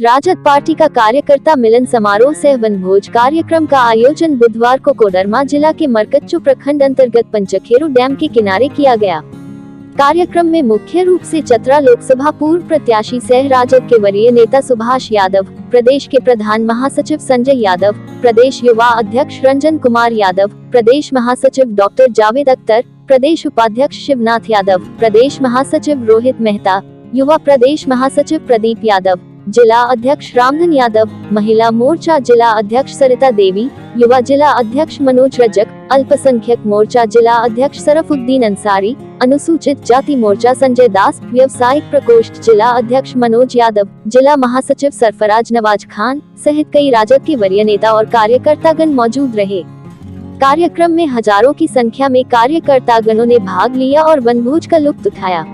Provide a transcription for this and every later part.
Rajad party का कार्यकर्ता मिलन समारोह सह वनभोज कार्यक्रम का आयोजन बुधवार को कोडरमा जिला के मरकच्चो प्रखंड अंतर्गत पंचखेरू डैम के किनारे किया गया। कार्यक्रम में मुख्य रूप से चतरा लोकसभा पूर्व प्रत्याशी सह राजद के वरीय नेता सुभाष यादव, प्रदेश के प्रधान महासचिव संजय यादव, प्रदेश युवा अध्यक्ष रंजन कुमार यादव, प्रदेश महासचिव डॉक्टर जावेद अख्तर, प्रदेश उपाध्यक्ष शिवनाथ यादव, प्रदेश महासचिव रोहित मेहता, युवा प्रदेश महासचिव प्रदीप यादव, जिला अध्यक्ष रामधन यादव, महिला मोर्चा जिला अध्यक्ष सरिता देवी, युवा जिला अध्यक्ष मनोज रजक, अल्पसंख्यक मोर्चा जिला अध्यक्ष सरफुद्दीन अंसारी, अनुसूचित जाति मोर्चा संजय दास, व्यवसायिक प्रकोष्ठ जिला अध्यक्ष मनोज यादव, जिला महासचिव सरफराज नवाज खान सहित कई राजद के वरीय नेता और कार्यकर्तागण मौजूद रहे। कार्यक्रम में हजारों की संख्या में कार्यकर्तागणों ने भाग लिया और वनभोज का लुत्फ उठाया।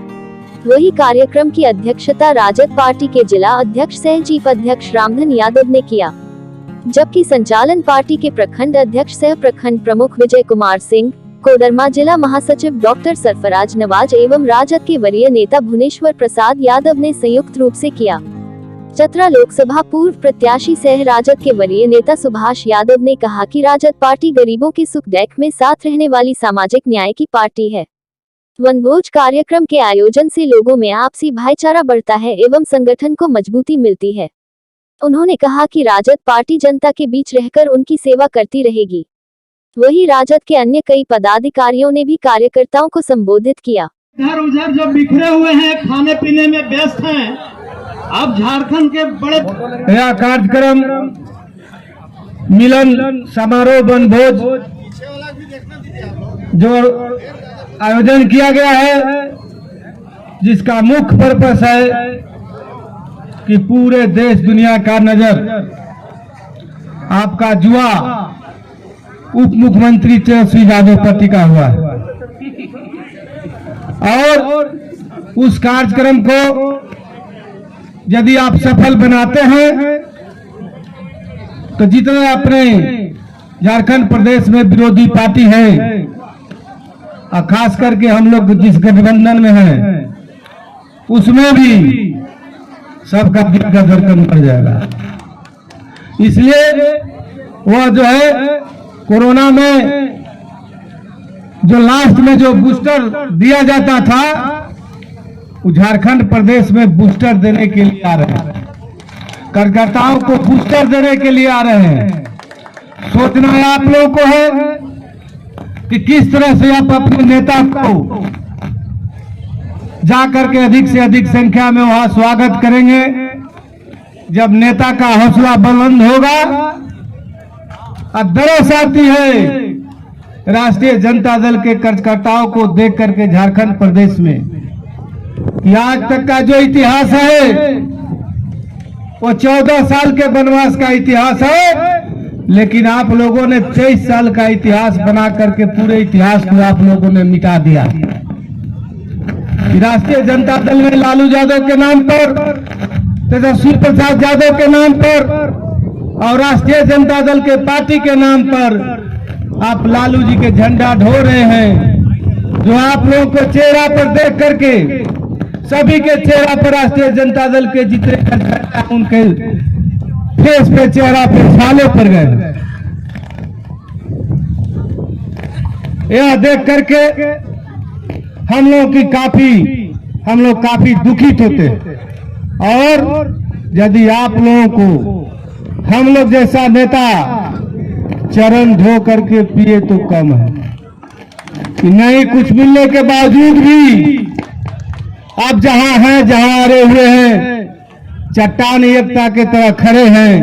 वही कार्यक्रम की अध्यक्षता राजद पार्टी के जिला अध्यक्ष सह चीफ अध्यक्ष रामधन यादव ने किया, जबकि संचालन पार्टी के प्रखंड अध्यक्ष सह प्रखंड प्रमुख विजय कुमार सिंह, कोडरमा जिला महासचिव डॉक्टर सरफराज नवाज एवं राजद के वरीय नेता भुवनेश्वर प्रसाद यादव ने संयुक्त रूप से किया। चतरा लोकसभा पूर्व प्रत्याशी सह राजद के वरीय नेता सुभाष यादव ने कहा कि राजद पार्टी गरीबों के सुख दुख में साथ रहने वाली सामाजिक न्याय की पार्टी है। वनभोज कार्यक्रम के आयोजन से लोगों में आपसी भाईचारा बढ़ता है एवं संगठन को मजबूती मिलती है। उन्होंने कहा कि राजद पार्टी जनता के बीच रहकर उनकी सेवा करती रहेगी। वही राजद के अन्य कई पदाधिकारियों ने भी कार्यकर्ताओं को संबोधित किया। इधर उधर जो बिखरे हुए हैं, खाने पीने में व्यस्त हैं, अब झारखंड के बड़े यह कार्यक्रम मिलन समारोह वनभोज जो आयोजन किया गया है, जिसका मुख्य पर्पस है कि पूरे देश दुनिया का नजर आपका जुआ उप मुख्यमंत्री तेजस्वी यादव पर टिका हुआ है और उस कार्यक्रम को यदि आप सफल बनाते हैं तो जितना अपने झारखंड प्रदेश में विरोधी पार्टी है और खास करके हम लोग जिस गठबंधन में हैं उसमें भी सबका दिल का धड़कन बढ़ जाएगा। इसलिए वह जो है कोरोना में जो लास्ट में जो बूस्टर दिया जाता था, वो झारखंड प्रदेश में बूस्टर देने के लिए आ रहे हैं, कार्यकर्ताओं को बूस्टर देने के लिए आ रहे हैं। सोचना है आप लोगों को है कि किस तरह से आप अपने नेता को जाकर के अधिक से अधिक संख्या में वहां स्वागत करेंगे। जब नेता का हौसला बुलंद होगा और दरस आती है राष्ट्रीय जनता दल के कार्यकर्ताओं को देख करके झारखंड प्रदेश में कि आज तक का जो इतिहास है वो 14 साल के वनवास का इतिहास है, लेकिन आप लोगों ने 23 साल का इतिहास बना करके पूरे इतिहास को आप लोगों ने मिटा दिया। राष्ट्रीय जनता दल में लालू यादव के नाम पर, तेजस्वी प्रसाद यादव के नाम पर और राष्ट्रीय जनता दल के पार्टी के नाम पर आप लालू जी के झंडा ढो रहे हैं, जो आप लोगों को चेहरा पर देख करके सभी के चेहरा पर राष्ट्रीय जनता दल के जितने उनके फेस पे चेहरा पे छाले पड़ गए। यह देख करके हम लोग काफी दुखित होते हैं और यदि आप लोगों को हम लोग जैसा नेता चरण धो करके पिए तो कम है कि नहीं, कुछ मिलने के बावजूद भी आप जहां हैं, जहां अरे हुए हैं, चट्टान एकता के तरह खड़े हैं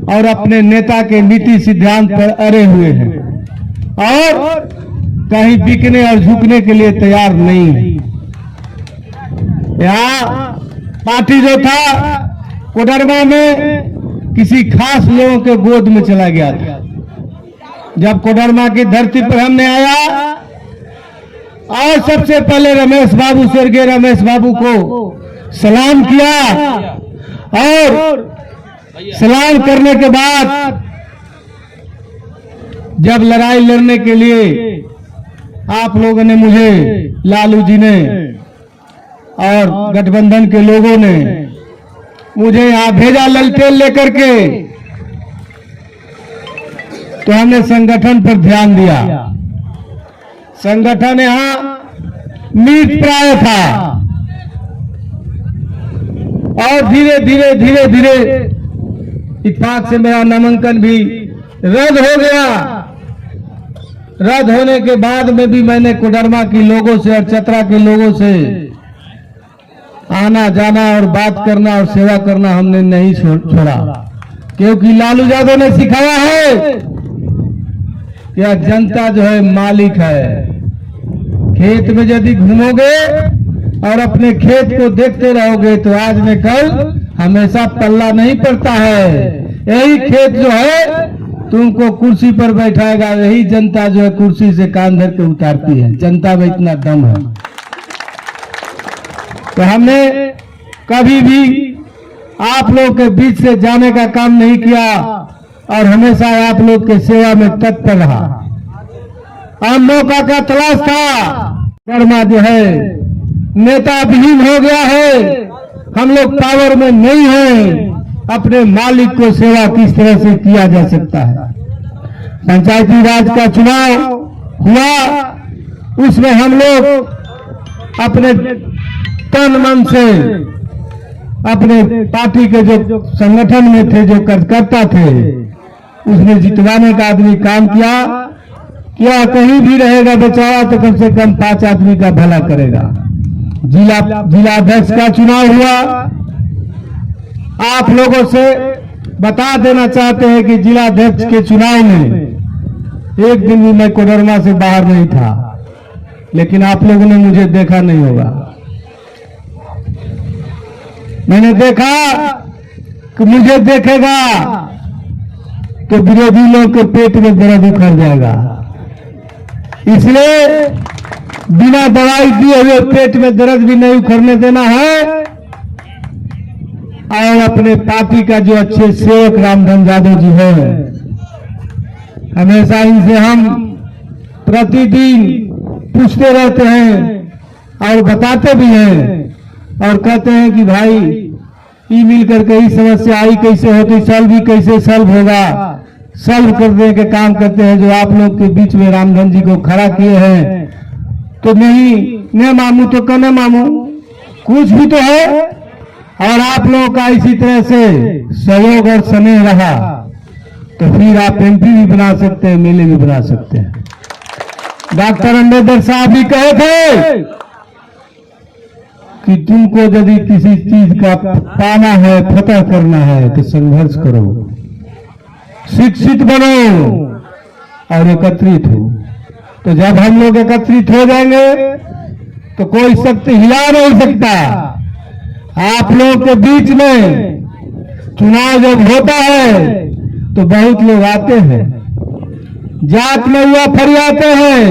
और अपने नेता के नीति सिद्धांत पर अड़े हुए हैं और कहीं बिकने और झुकने के लिए तैयार नहीं है। यहाँ पार्टी जो था कोडरमा में किसी खास लोगों के गोद में चला गया था। जब कोडरमा की धरती पर हमने आया और सबसे पहले रमेश बाबू, स्वर्गीय रमेश बाबू को सलाम किया और सलाम करने के बाद जब लड़ाई लड़ने के लिए आप लोगों ने, मुझे लालू जी ने और गठबंधन के लोगों ने मुझे यहाँ भेजा ललटेन लेकर के, तो हमने संगठन पर ध्यान दिया। संगठन यहाँ मीट प्राय था और धीरे धीरे धीरे धीरे इत्तेफाक से मेरा नामांकन भी रद्द हो गया। रद्द होने के बाद में भी मैंने कोडरमा के लोगों से और चतरा के लोगों से आना जाना और बात करना और सेवा करना हमने नहीं छोड़ा, क्योंकि लालू यादव ने सिखाया है कि जनता जो है मालिक है। खेत में यदि घूमोगे और अपने खेत को देखते रहोगे तो आज में कल हमेशा पल्ला नहीं पड़ता है। यही खेत जो है तुमको कुर्सी पर बैठाएगा, यही जनता जो है कुर्सी से कान धर के उतारती है। जनता में इतना दम है। तो हमने कभी भी आप लोग के बीच से जाने का काम नहीं किया और हमेशा आप लोग के सेवा में तत्पर रहा। हम मौका का तलाश था। कोडरमा जो है नेता विहीन हो गया है। हम लोग पावर में नहीं हैं। अपने मालिक को सेवा किस तरह से किया जा सकता है। पंचायती राज का चुनाव हुआ, उसमें हम लोग अपने तन मन से अपने पार्टी के जो संगठन में थे, जो कार्यकर्ता थे, उसने जितवाने का आदमी काम किया। कहीं भी रहेगा बेचारा तो कम से कम 5 आदमी का भला करेगा। जिला अध्यक्ष का चुनाव हुआ। आप लोगों से बता देना चाहते हैं कि जिला अध्यक्ष के चुनाव में एक दिन भी मैं कोडरमा से बाहर नहीं था, लेकिन आप लोगों ने मुझे देखा नहीं होगा। मैंने देखा कि मुझे देखेगा तो विरोधी लोग के पेट में दर्द उखड़ जाएगा। इसलिए बिना दवाई दिए हुए पेट में दर्द भी नहीं उखड़ने देना है। और अपने पार्टी का जो अच्छे सेवक रामधन यादव जी है, हमेशा इनसे हम प्रतिदिन पूछते रहते हैं और बताते भी हैं और कहते हैं कि भाई ई मिल करके ही समस्या आई कैसे होती, सॉल्व भी कैसे सॉल्व होगा। सॉल्व करने के काम करते हैं। जो आप लोग के बीच में रामधन जी को खड़ा किए हैं, तो नहीं मामू तो कहना मामू, कुछ भी तो है। और आप लोगों का इसी तरह से सहयोग और स्नेह रहा तो फिर आप एमपी भी बना सकते हैं, मेले भी बना सकते हैं। डॉक्टर अम्बेडकर साहब भी कहे थे कि तुमको यदि किसी चीज का पाना है, फतह करना है, तो संघर्ष करो, शिक्षित बनो और एकत्रित हो। तो जब हम लोग एकत्रित हो जाएंगे तो कोई शक्ति हिला नहीं सकता। आप लोग के बीच में चुनाव जब होता है तो बहुत लोग आते हैं, जात में हुआ फरियाते हैं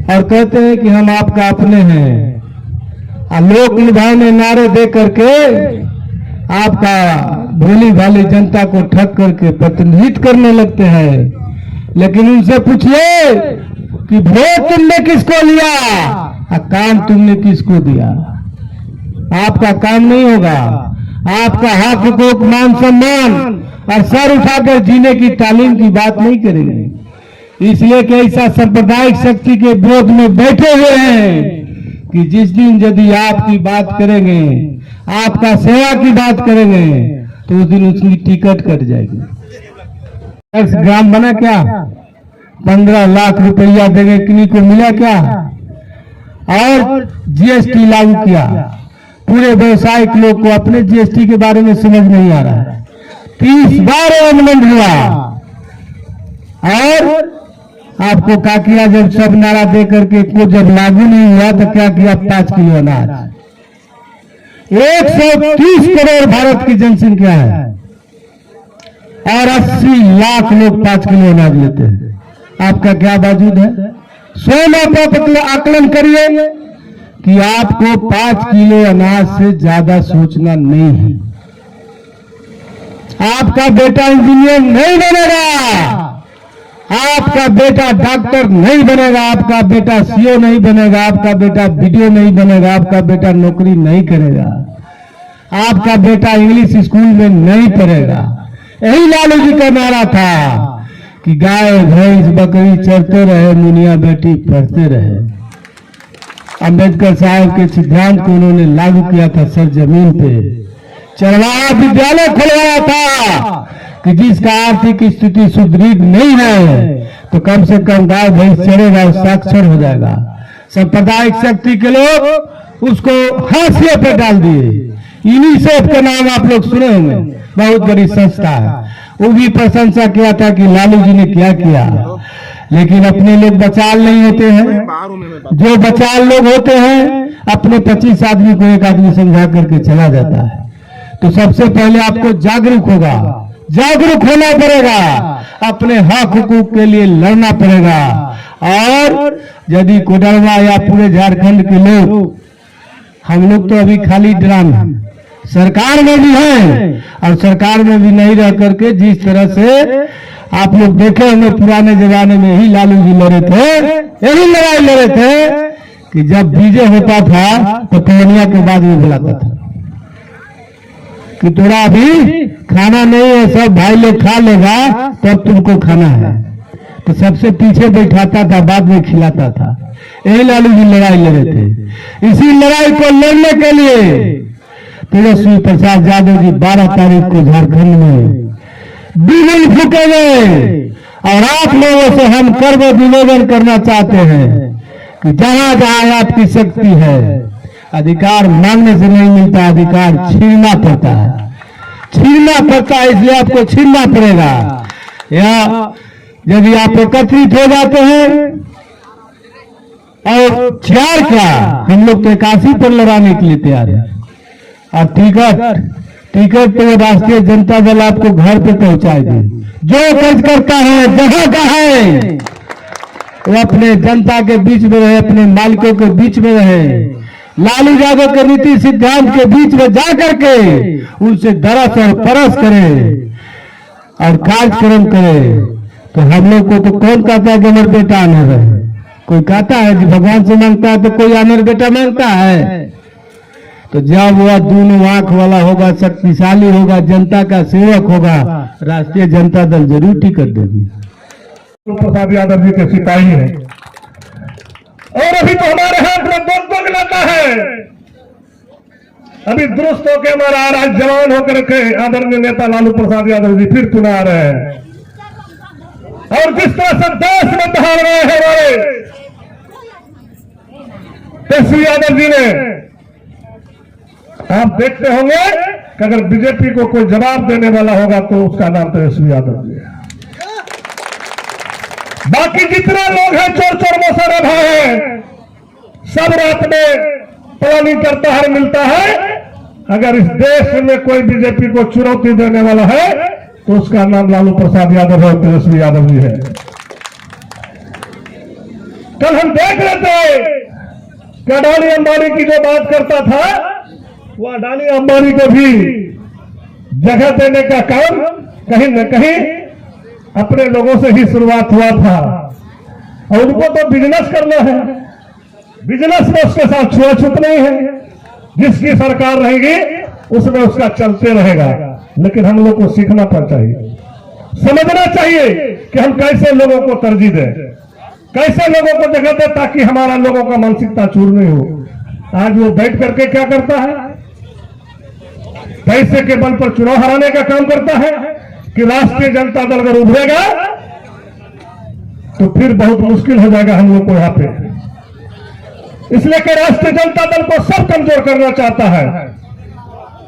और कहते हैं कि हम आपका अपने हैं। और लोक निभाने नारे दे करके आपका भोली भाली जनता को ठग करके प्रतिनिधित्व करने लगते हैं। लेकिन उनसे पूछिए कि वोट तुमने किसको लिया और काम तुमने किसको दिया। आपका काम नहीं होगा। आपका हक हुकूक मान सम्मान और सर उठाकर जीने की तालीम की बात नहीं करेंगे। इसलिए कि ऐसा सांप्रदायिक शक्ति के विरोध में बैठे हुए हैं कि जिस दिन यदि आपकी बात करेंगे, आपका सेवा की बात करेंगे, तो उस दिन उसकी टिकट कट जाएगी। ग्राम बना क्या? 15 लाख रुपया देंगे, किन्हीं को मिला क्या? और जीएसटी लागू किया। पूरे व्यवसायिक लोग को अपने जीएसटी के बारे में समझ नहीं आ रहा है। 30 बार अमेंडमेंट हुआ और आपको क्या किया? जब सब नारा दे करके को जब लागू नहीं हुआ तो क्या किया? 5 किलो अनाज। 130 करोड़ भारत की जनसंख्या है और 80 लाख लोग 5 किलो अनाज लेते हैं। आपका क्या बावजूद है? स्वयं आप आकलन करिए कि आपको 5 किलो अनाज से ज्यादा सोचना नहीं है। आपका बेटा इंजीनियर नहीं बनेगा, आपका बेटा डॉक्टर नहीं बनेगा, आपका बेटा सीओ नहीं बनेगा, आपका बेटा बीडीओ नहीं बनेगा, आपका बेटा नौकरी नहीं करेगा। आपका बेटा इंग्लिश स्कूल में नहीं पढ़ेगा। यही लालू जी का नारा था कि गाय भैंस बकरी चरते रहे, मुनिया बेटी पढ़ते रहे। अंबेडकर साहब के सिद्धांत को उन्होंने लागू किया था सर जमीन पे। चरवाहा विद्यालय खुलवाया था कि जिसका आर्थिक स्थिति सुदृढ़ नहीं है तो कम से कम गाय भैंस चरेगा, साक्षर हो जाएगा। सांप्रदायिक शक्ति के लोग उसको हाशिए पे डाल दिए। यूनिसेफ का नाम आप लोग सुने होंगे, बहुत बड़ी संस्था है। वो भी प्रशंसा किया था कि लालू जी ने क्या किया, लेकिन अपने लोग बचाल नहीं होते हैं। जो बचाल लोग होते हैं अपने 25 आदमी को एक आदमी समझा करके चला जाता है। तो सबसे पहले आपको जागरूक होना पड़ेगा, अपने हक हुकूक के लिए लड़ना पड़ेगा। और यदि कोडरमा या पूरे झारखंड के लोग, हम लोग तो अभी खाली ड्रामा सरकार में भी हैं और सरकार में भी नहीं रह करके जिस तरह से आप लोग देखे होंगे पुराने जमाने में ही लालू जी लड़े थे, यही लड़ाई लड़े थे कि जब डीजे होता था तो पूर्णिया के बाद में बुलाता था कि थोड़ा अभी खाना नहीं है, सब भाई लोग खा लेगा तब तुमको खाना है, तो सबसे पीछे बैठाता था, बाद में खिलाता था। यही लालू जी लड़ाई लड़े थे। इसी लड़ाई को लड़ने के लिए तेजस्वी प्रसाद यादव जी 12 तारीख को झारखंड में बिगुल फूकेंगे। और आप लोगों से हम कर्म निवेदन करना चाहते हैं कि जहां जहां आपकी शक्ति है, अधिकार मांगने से नहीं मिलता, अधिकार छीनना पड़ता है, इसलिए आपको छीनना पड़ेगा। या यदि आप एकत्रित हो जाते हैं और चार क्या, हम लोग तो 81 पर लड़ाने के लिए तैयार है। और टिकट तो राष्ट्रीय जनता दल आपको घर पे पहुंचाएगी। जो खर्च करता है जहां का है वो अपने जनता के बीच में रहे, अपने मालिकों के बीच में रहे, लालू यादव के नीति सिद्धांत के बीच में जा करके उनसे दरस और परस करे और कार्यक्रम करे। तो हम लोग को तो कौन कहता है कि हमारा बेटा अनर है? कोई कहता है कि भगवान से मांगता है तो कोई अनर बेटा मांगता है? तो जब वह दोनों आंख वाला होगा, शक्तिशाली होगा, जनता का सेवक होगा, राष्ट्रीय जनता दल जरूर टिकट देगी। प्रसाद यादव जी के सिपाही है और अभी तो हमारे हाथ में बंदूक लेता है। अभी दुरुस्त होकर हमारा आज जवान होकर के आदरणीय नेता लालू प्रसाद यादव जी फिर चुना रहे हैं। और जिस तरह से देश में बहार रहे हैं हमारे तेजस्वी यादव जी ने, आप देखते होंगे कि अगर बीजेपी को कोई जवाब देने वाला होगा तो उसका नाम तेजस्वी यादव जी है। बाकी जितने लोग हैं चोर चोर मोसर है, सब रात में प्लानिंग करता है, मिलता है। अगर इस देश में कोई बीजेपी को चुनौती देने वाला है तो उसका नाम लालू प्रसाद यादव और तेजस्वी यादव जी है। कल हम देख रहे थे कि अडानी अंबानी की जो बात करता था, वो अडानी अंबानी को भी जगह देने का काम कहीं न कहीं अपने लोगों से ही शुरुआत हुआ था। और उनको तो बिजनेस करना है, बिजनेस में उसके साथ छुआछूत नहीं है। जिसकी सरकार रहेगी उसमें उसका चलते रहेगा। लेकिन हम लोग को सीखना पड़ चाहिए, समझना चाहिए कि हम कैसे लोगों को तरजीह दें, कैसे लोगों को जगह दें ताकि हमारा लोगों का मानसिकता चूर नहीं हो। आज वो बैठ करके क्या करता है, पैसे के बल पर चुनाव हराने का काम करता है कि राष्ट्रीय जनता दल अगर उभरेगा तो फिर बहुत मुश्किल हो जाएगा हम लोग को यहाँ पे। इसलिए कि राष्ट्रीय जनता दल को सब कमजोर करना चाहता है।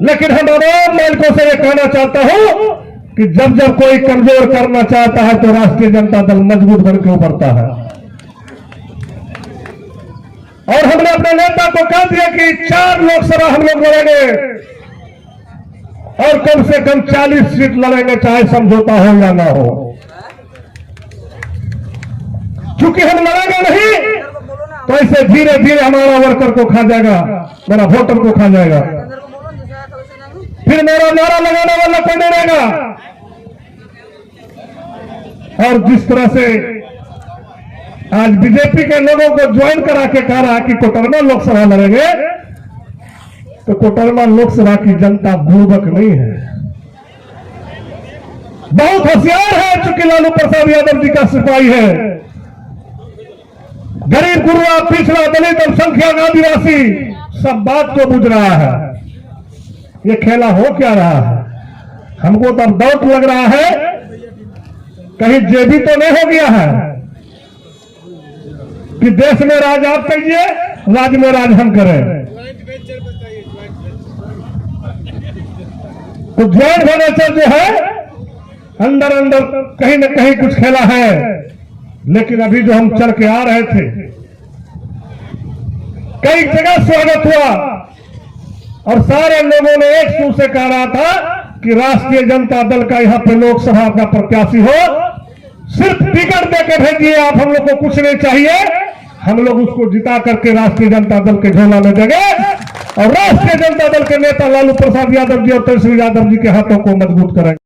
लेकिन हम आवाम मालिकों से यह कहना चाहता हूं कि जब जब कोई कमजोर करना चाहता है तो राष्ट्रीय जनता दल मजबूत बनकर उभरता है। और हमने अपने नेता को कह दिया कि 4 लोकसभा हम लोग लड़ेंगे और कम से कम 40 सीट लड़ेंगे, चाहे समझौता हो या ना हो। चूंकि हम लड़ेंगे नहीं तो ऐसे धीरे धीरे हमारा वर्कर को खा जाएगा, मेरा वोटर को खा जाएगा, फिर मेरा नारा लगाने वाला कोई नहीं रहेगा। और जिस तरह से आज बीजेपी के लोगों को ज्वाइन करा के कह रहा कि कोटरमा लोकसभा लड़ेंगे, तो कोडरमा लोकसभा की जनता बुड़बक नहीं है, बहुत होशियार है। चूंकि लालू प्रसाद यादव जी का सिपाही है। गरीब गुरुआ, पिछड़ा, दलित, अल्पसंख्यक, आदिवासी सब बात को बुझ रहा है। ये खेला हो क्या रहा है? हमको तो अब डाउट लग रहा है कहीं जेबी तो नहीं हो गया है कि देश में राज आप कहिए, राज्य में राज हम करें। तो ज्वाइंट वेंचर जो है अंदर अंदर कहीं न कहीं कुछ खेला है। लेकिन अभी जो हम चल के आ रहे थे, कई जगह स्वागत हुआ और सारे लोगों ने एक सुर से कह रहा था कि राष्ट्रीय जनता दल का यहां पे लोकसभा का प्रत्याशी हो, सिर्फ टिकट देकर भेजिए आप, हम लोग को कुछ नहीं चाहिए, हम लोग उसको जिता करके राष्ट्रीय जनता दल के झोला में देंगे और राष्ट्रीय जनता दल के नेता लालू प्रसाद यादव जी और तेजस्वी यादव जी के हाथों को मजबूत करेंगे।